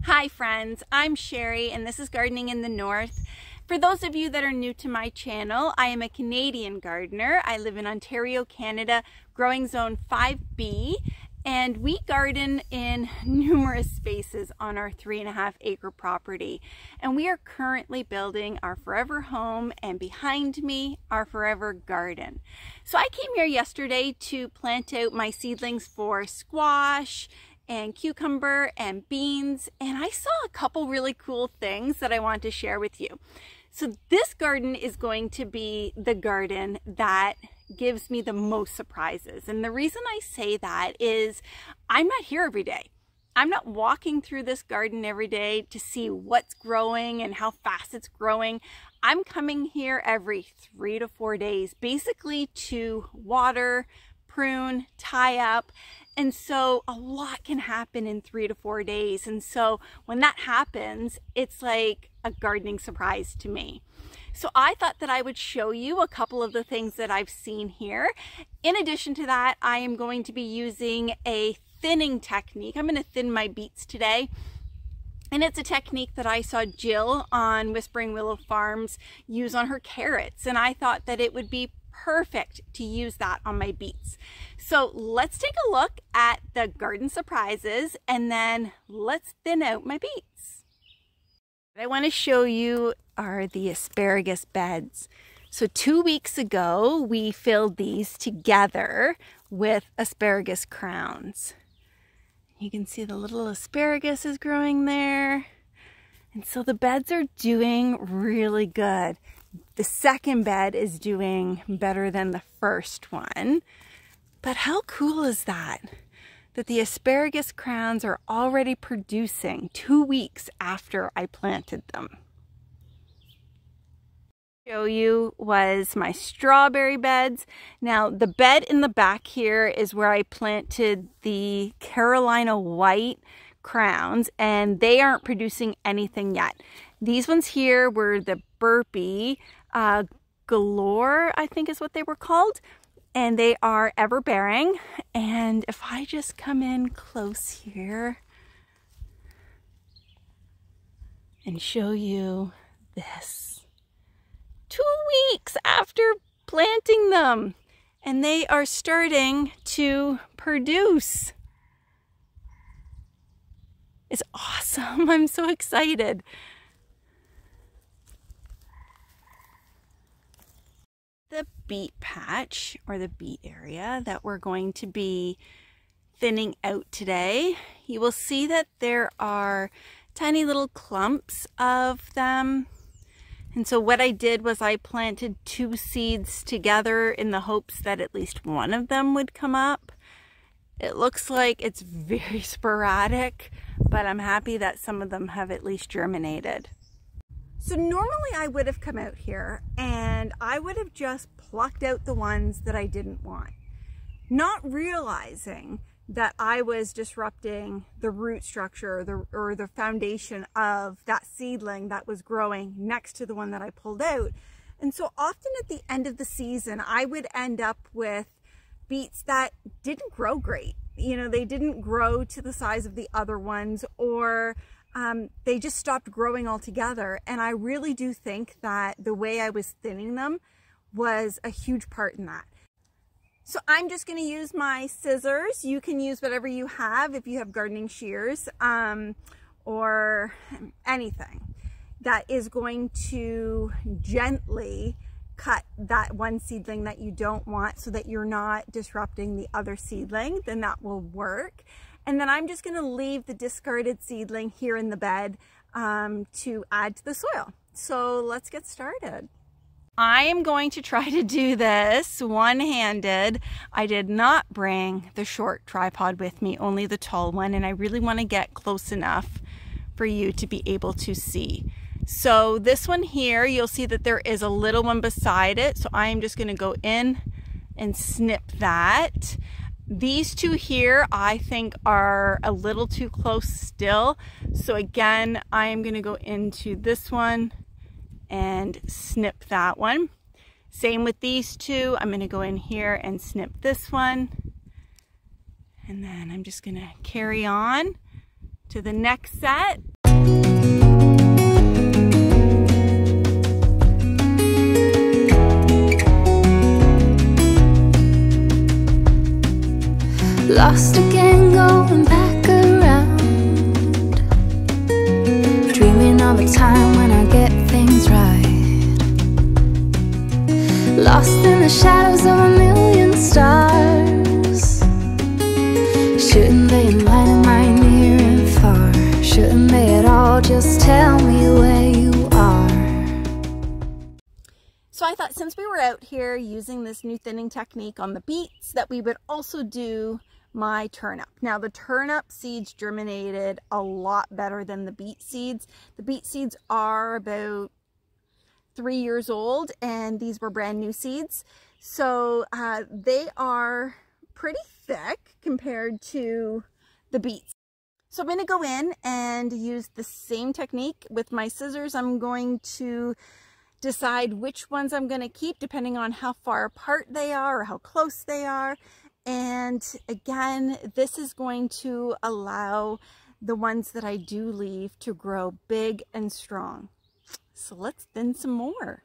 Hi friends, I'm Sherry and this is Gardening in the North. For those of you that are new to my channel, I am a Canadian gardener. I live in Ontario, Canada, growing zone 5B, and we garden in numerous spaces on our 3.5-acre property. And we are currently building our forever home, and behind me, our forever garden. So I came here yesterday to plant out my seedlings for squash and cucumber and beans, and I saw a couple really cool things that I want to share with you. So this garden is going to be the garden that gives me the most surprises. And the reason I say that is I'm not here every day. I'm not walking through this garden every day to see what's growing and how fast it's growing. I'm coming here every 3 to 4 days, basically to water, prune, tie up. And so a lot can happen in 3 to 4 days. And so when that happens, it's like a gardening surprise to me. So I thought that I would show you a couple of the things that I've seen here. In addition to that, I am going to be using a thinning technique. I'm going to thin my beets today. And it's a technique that I saw Jill on Whispering Willow Farms use on her carrots. And I thought that it would be perfect to use that on my beets. So let's take a look at the garden surprises and then let's thin out my beets. What I want to show you are the asparagus beds. So 2 weeks ago, we filled these together with asparagus crowns. You can see the little asparagus is growing there. And so the beds are doing really good. The second bed is doing better than the first one. But how cool is that? That the asparagus crowns are already producing 2 weeks after I planted them. Show you was my strawberry beds. Now the bed in the back here is where I planted the Carolina white crowns, and they aren't producing anything yet. These ones here were the burpee galore, I think is what they were called, and they are ever bearing. And if I just come in close here and show you this, 2 weeks after planting them, and they are starting to produce. It's awesome. I'm so excited. The beet patch, or the beet area that we're going to be thinning out today, you will see that there are tiny little clumps of them. And so what I did was I planted 2 seeds together in the hopes that at least one of them would come up. It looks like it's very sporadic, but I'm happy that some of them have at least germinated. So normally I would have come out here and I would have just plucked out the ones that I didn't want, not realizing that I was disrupting the root structure or the foundation of that seedling that was growing next to the one that I pulled out. And so often at the end of the season, I would end up with beets that didn't grow great. You know, they didn't grow to the size of the other ones, or they just stopped growing altogether. And I really do think that the way I was thinning them was a huge part in that. So I'm just going to use my scissors. You can use whatever you have if you have gardening shears or anything that is going to gently cut that one seedling that you don't want so that you're not disrupting the other seedling. Then that will work. And then I'm just going to leave the discarded seedling here in the bed to add to the soil. So let's get started. I am going to try to do this one-handed. I did not bring the short tripod with me, only the tall one, and I really want to get close enough for you to be able to see. So this one here, you'll see that there is a little one beside it. So I am just going to go in and snip that. These two here, I think, are a little too close still. So again, I am going to go into this one and snip that one. Same with these two. I'm going to go in here and snip this one. And then I'm just going to carry on to the next set. Lost again, going back around, dreaming of a time when I get things right. Lost in the shadows of a million stars. Shouldn't they enlighten my near and far? Shouldn't they at all just tell me where you are? So I thought since we were out here using this new thinning technique on the beets, that we would also do my turnip. Now the turnip seeds germinated a lot better than the beet seeds. The beet seeds are about 3 years old, and these were brand new seeds. So they are pretty thick compared to the beets. So I'm going to go in and use the same technique with my scissors. I'm going to decide which ones I'm going to keep depending on how far apart they are or how close they are. And again, this is going to allow the ones that I do leave to grow big and strong. So let's thin some more.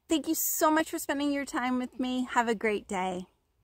Thank you so much for spending your time with me. Have a great day.